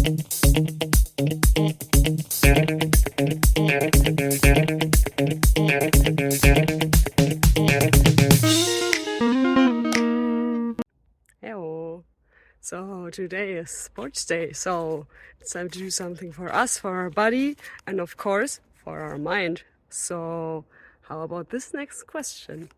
Hello. So today is sports day, so it's time to do something for us, for our body, and of course for our mind. So how about this next question?